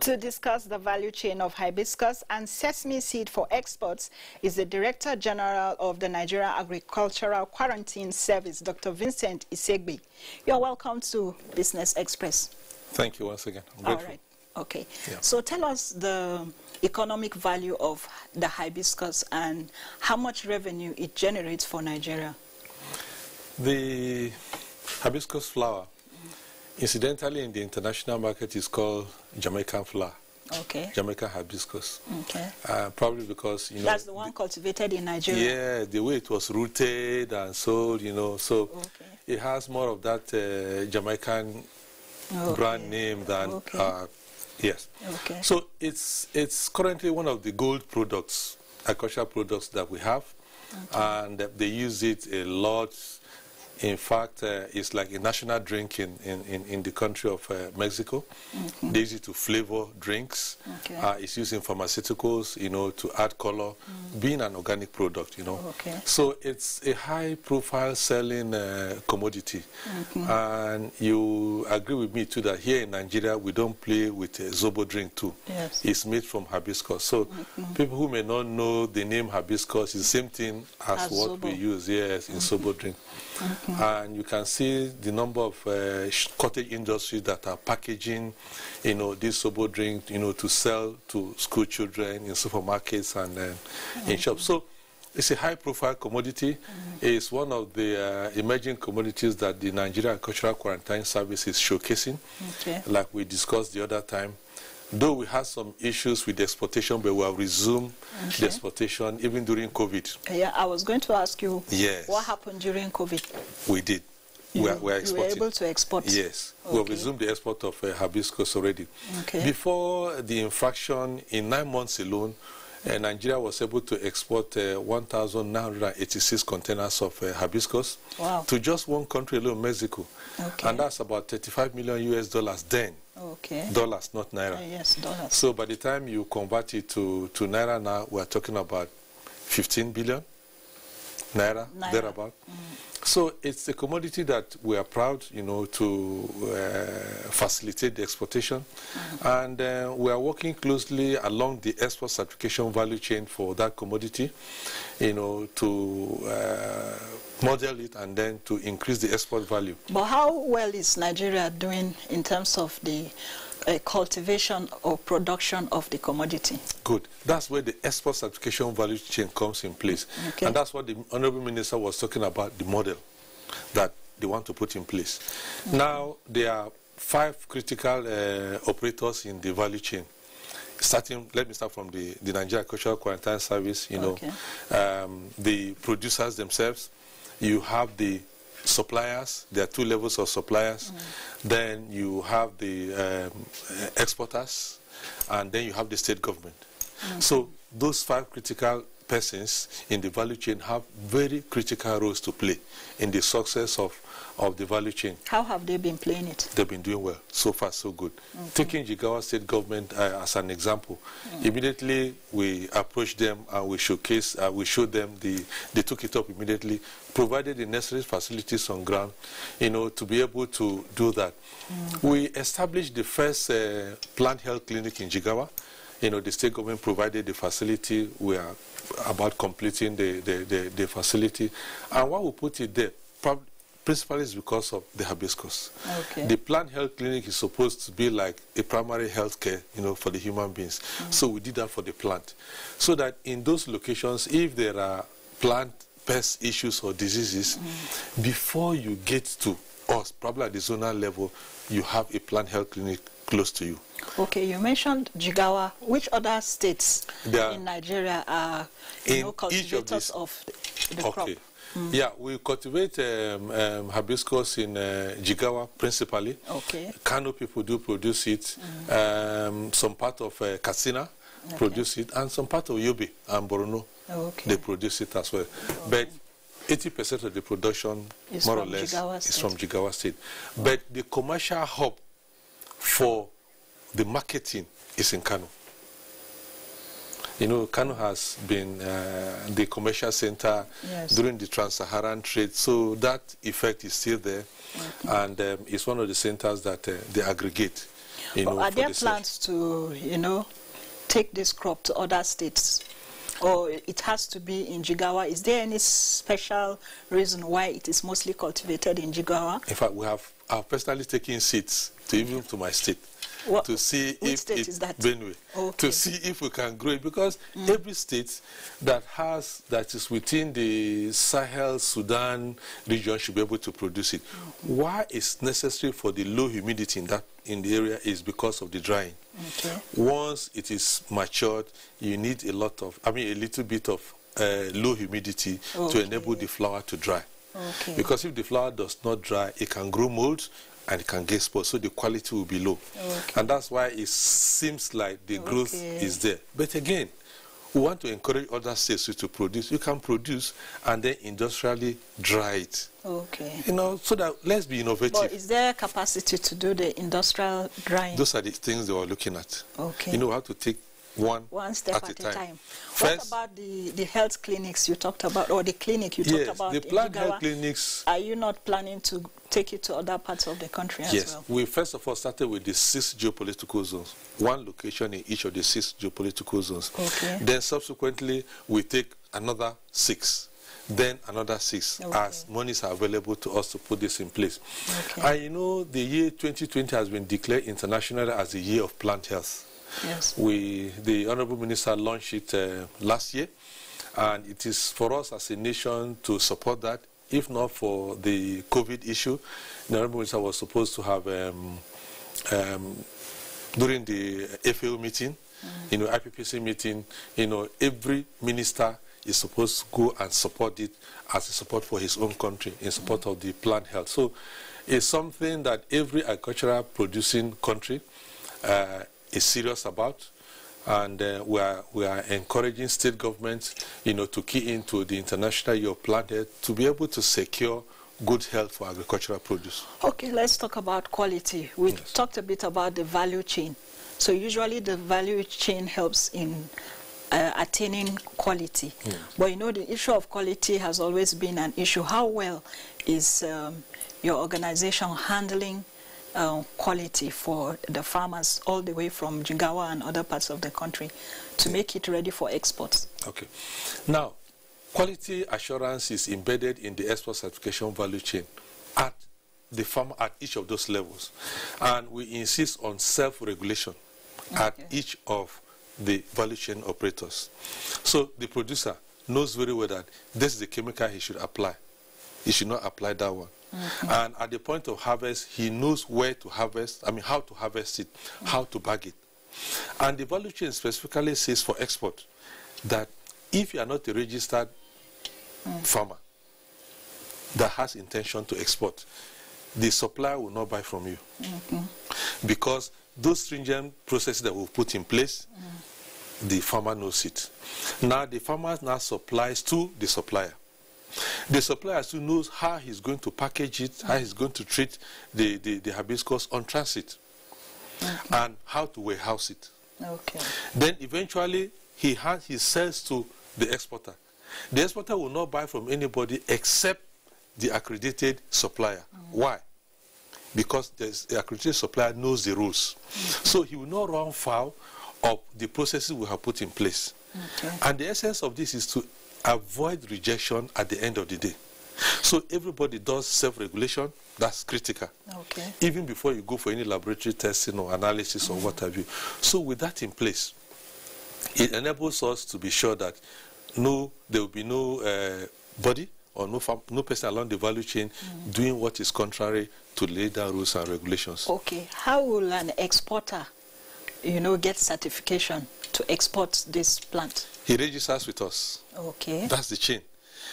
To discuss the value chain of hibiscus and sesame seed for exports is the Director General of the Nigeria Agricultural Quarantine Service, Dr. Vincent Isegbe. You're welcome to Business Express. Thank you once again. All right. Okay. Yeah. So tell us the economic value of the hibiscus and how much revenue it generates for Nigeria. The hibiscus flower, incidentally, in the international market, is called Jamaican flower. Okay. Jamaican hibiscus. Okay. Probably because, you know... That's the one cultivated in Nigeria? Yeah, the way it was rooted and sold, you know, so okay. It has more of that Jamaican brand name than... yes. Okay. So it's currently one of the gold products, agricultural products that we have, and they use it a lot. In fact, it's like a national drink in the country of Mexico. They use it to flavor drinks. It's used in pharmaceuticals, you know, to add color, being an organic product, you know. So it's a high-profile selling commodity. And you agree with me, too, that here in Nigeria, we don't play with Zobo drink, too. Yes. It's made from hibiscus. So people who may not know the name hibiscus is the same thing as what Zobo. We use, yes, in Zobo drink. And you can see the number of cottage industries that are packaging, you know, this Zobo drink, you know, to sell to school children in supermarkets and in shops. So it's a high-profile commodity. It's one of the emerging commodities that the Nigeria Agricultural Quarantine Service is showcasing, like we discussed the other time. Though we had some issues with the exportation, but we have resumed the exportation even during COVID. Yeah, I was going to ask you, yes, what happened during COVID? We did. We are exporting. You were able to export? Yes. We have resumed the export of hibiscus already. Before the infraction, in 9 months alone, Nigeria was able to export 1,986 containers of hibiscus to just one country alone, Mexico. And that's about $35 million then. Dollars, not naira. Yes, dollars. So by the time you convert it to naira now, we're talking about 15 billion naira. Thereabout. So it's a commodity that we are proud, you know, to facilitate the exportation. And we are working closely along the export certification value chain for that commodity, you know, to model it and then to increase the export value. But how well is Nigeria doing in terms of the cultivation or production of the commodity? Good. That's where the export certification value chain comes in place. And that's what the Honorable Minister was talking about, the model that they want to put in place. Now, there are 5 critical operators in the value chain. Let me start from the Nigeria Agricultural Quarantine Service, you know, the producers themselves. You have the suppliers. There are 2 levels of suppliers. Then you have the exporters, and then you have the state government. So those 5 critical persons in the value chain have very critical roles to play in the success of the value chain. How have they been playing it? They've been doing well. So far, so good. Taking Jigawa state government as an example, immediately we approached them and we showed them, they took it up immediately, provided the necessary facilities on ground, you know, to be able to do that. We established the first plant health clinic in Jigawa. You know, the state government provided the facility. We are about completing the facility. And why we put it there, principally is because of the hibiscus. The plant health clinic is supposed to be like a primary health care, you know, for the human beings. So we did that for the plant. So that in those locations, if there are plant pest issues or diseases, before you get to us, probably at the zonal level, you have a plant health clinic close to you. Okay, you mentioned Jigawa. Which other states in Nigeria are cultivators of the crop? Yeah, we cultivate hibiscus in Jigawa principally. Kano people do produce it. Some part of Katsina produce it, and some part of Yobe and Borno they produce it as well. But 80% of the production, more or less, is from Jigawa State. But the commercial hub for the marketing is in Kano. You know, Kano has been the commercial center during the trans-Saharan trade, so that effect is still there, and it's one of the centers that they aggregate. Are there plans to, take this crop to other states? Or it has to be in Jigawa? Is there any special reason why it is mostly cultivated in Jigawa? In fact, I've personally taken seeds even to my state. To see which state is that? Benue. Okay. To see if we can grow it, because every state that is within the Sahel Sudan region should be able to produce it. Why it's necessary for the low humidity in the area is because of the drying. Okay. Once it is matured, you need a little bit of low humidity to enable the flower to dry. Okay. Because if the flower does not dry, it can grow mold and it can get spoiled, so the quality will be low. Okay. And that's why it seems like the growth is there. But again, we want to encourage other states to produce. You can produce and then industrially dry it. Okay. So that let's be innovative. But is there capacity to do the industrial drying? Those are the things they were looking at. Okay. We have to take one step at a time. What about the health clinics you talked about, or the clinic you talked about? The plant health clinics. Are you not planning to take it to other parts of the country as well? Yes, we first of all started with the 6 geopolitical zones, one location in each of the 6 geopolitical zones. Okay. Then subsequently we take another 6. Then another 6 as monies are available to us to put this in place. Okay. And the year 2020 has been declared internationally as the year of plant health. Yes. The Honorable Minister launched it last year, and it is for us as a nation to support that. If not for the COVID issue, the Honorable Minister was supposed to have, during the FAO meeting, IPPC meeting, every minister is supposed to go and support it as a support for his own country, in support of the plant health. So it's something that every agricultural producing country is serious about, and we are encouraging state governments, to key into the International Year of Plant Health to be able to secure good health for agricultural produce. Okay, let's talk about quality. We talked a bit about the value chain. So usually the value chain helps in attaining quality. But the issue of quality has always been an issue. How well is your organization handling quality for the farmers all the way from Jigawa and other parts of the country to make it ready for exports? Okay. Now, quality assurance is embedded in the export certification value chain at the farmer at each of those levels. And we insist on self-regulation at each of the value chain operators. So the producer knows very well that this is the chemical he should apply. He should not apply that one. And at the point of harvest, he knows where to harvest, how to harvest it, how to bag it. And the value chain specifically says for export that if you are not a registered farmer that has intention to export, the supplier will not buy from you. Because those stringent processes that we've put in place, the farmer knows it. Now the farmer now supplies to the supplier. The supplier still knows how he's going to package it, how he's going to treat the hibiscus on transit, and how to warehouse it. Okay. Then eventually he sells to the exporter. The exporter will not buy from anybody except the accredited supplier. Why? Because the accredited supplier knows the rules. So he will not run foul of the processes we have put in place. And the essence of this is to avoid rejection at the end of the day. So everybody does self-regulation. That's critical. Okay. Even before you go for any laboratory testing or analysis or what have you. So with that in place, it enables us to be sure that there will be no body or no person along the value chain doing what is contrary to laid down rules and regulations. Okay. How will an exporter, get certification to export this plant? He registers with us. Okay. That's the chain.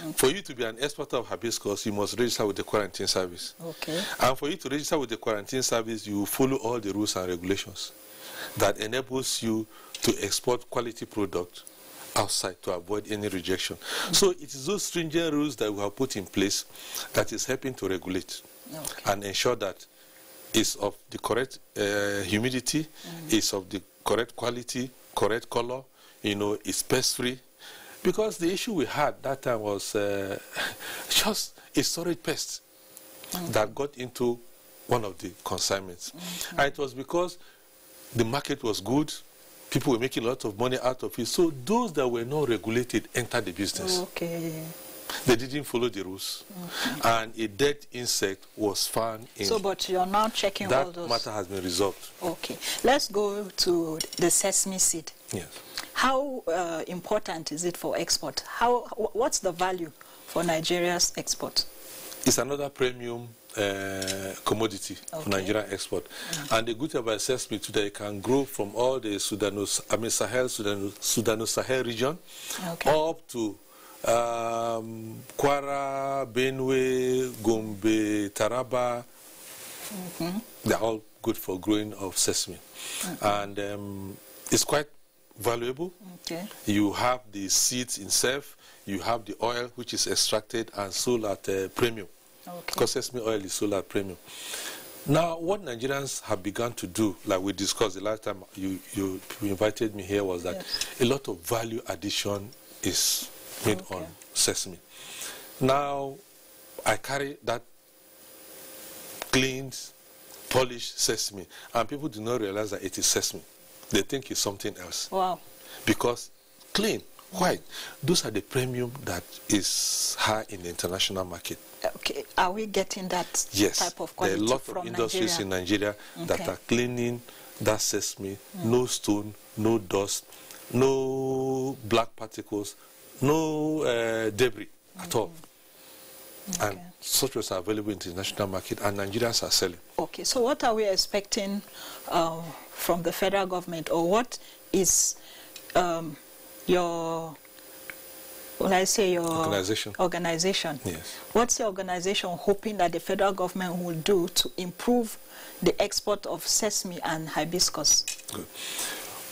Okay. For you to be an exporter of hibiscus, you must register with the quarantine service. Okay. And for you to register with the quarantine service, you follow all the rules and regulations that enables you to export quality product outside to avoid any rejection. So it is those stringent rules that we have put in place that is helping to regulate and ensure that it's of the correct humidity, it's of the correct quality, correct color, it's pest-free. Because the issue we had that time was just a storage pest that got into one of the consignments. And it was because the market was good. People were making a lot of money out of it. So those that were not regulated entered the business. Okay. They didn't follow the rules. Okay. And a dead insect was found in... So, but you're now checking all those... That matter has been resolved. Okay. Let's go to the sesame seed. Yes. How important is it for export? What's the value for Nigeria's export? It's another premium commodity for Nigerian export. And the good thing about sesame today, it can grow from all the Sudano-Sahel region up to Kwara, Benue, Gombe, Taraba. They're all good for growing of sesame. And it's quite valuable. You have the seeds itself, you have the oil which is extracted and sold at premium. Because sesame oil is sold at premium. Now, what Nigerians have begun to do, like we discussed the last time you invited me here, was that a lot of value addition is made on sesame. Now, I carry that cleaned, polished sesame, and people do not realize that it is sesame. They think it's something else. Wow. Because clean, white, those are the premium that is high in the international market. Okay, are we getting that type of quality from Nigeria? There are a lot of industries in Nigeria that are cleaning that sesame, no stone, no dust, no black particles, no debris at all. And such was available in the international market, and Nigerians are selling. Okay, so what are we expecting from the federal government, or what is your... When I say your organization, yes. What's the organization hoping that the federal government will do to improve the export of sesame and hibiscus? Good.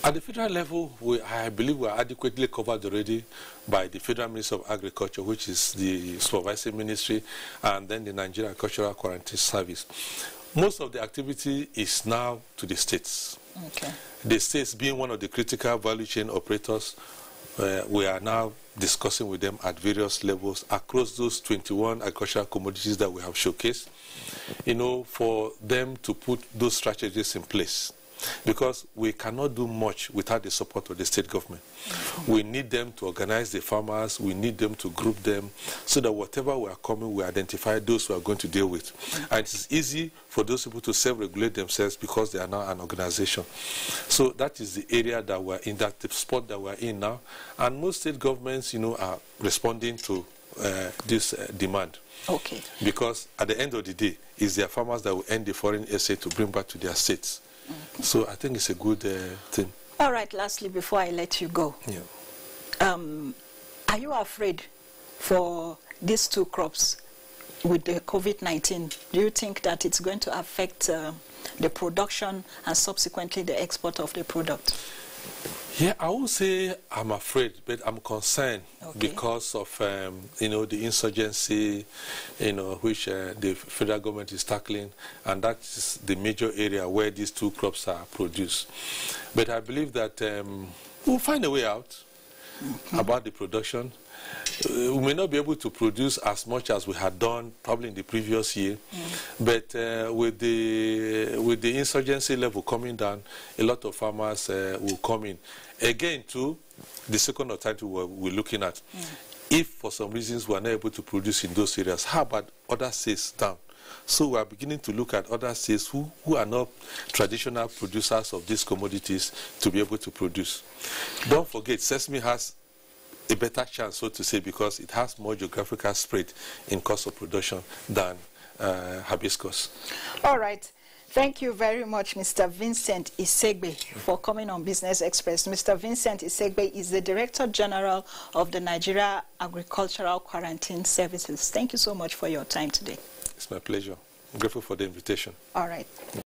At the federal level, I believe we are adequately covered already by the Federal Ministry of Agriculture, which is the supervisory ministry, and then the Nigerian Agricultural Quarantine Service. Most of the activity is now to the states. Okay. The states being one of the critical value chain operators, we are now discussing with them at various levels across those 21 agricultural commodities that we have showcased, for them to put those strategies in place. Because we cannot do much without the support of the state government. We need them to organize the farmers, we need them to group them, so that whatever we are coming, we identify those we are going to deal with. And it's easy for those people to self-regulate themselves because they are now an organization. So that is the area that we're in, that the spot that we're in now. And most state governments, are responding to this demand. Okay. Because at the end of the day, it's their farmers that will earn the foreign essay to bring back to their states. So I think it's a good thing. All right, lastly, before I let you go, are you afraid for these two crops with the COVID-19? Do you think that it's going to affect the production and subsequently the export of the product? Yeah, I won't say I'm afraid, but I'm concerned because of, the insurgency, which the federal government is tackling, and that's the major area where these two crops are produced. But I believe that we'll find a way out about the production. We may not be able to produce as much as we had done probably in the previous year, but with the insurgency level coming down, a lot of farmers will come in. Again, too, the second alternative we're looking at, if for some reasons we are not able to produce in those areas, how about other states down? So we are beginning to look at other states who are not traditional producers of these commodities to be able to produce. Don't forget, sesame has a better chance, so to say, because it has more geographical spread in cost of production than hibiscus. All right. Thank you very much, Mr. Vincent Isegbe, for coming on Business Express. Mr. Vincent Isegbe is the Director General of the Nigeria Agricultural Quarantine Services. Thank you so much for your time today. It's my pleasure. I'm grateful for the invitation. All right.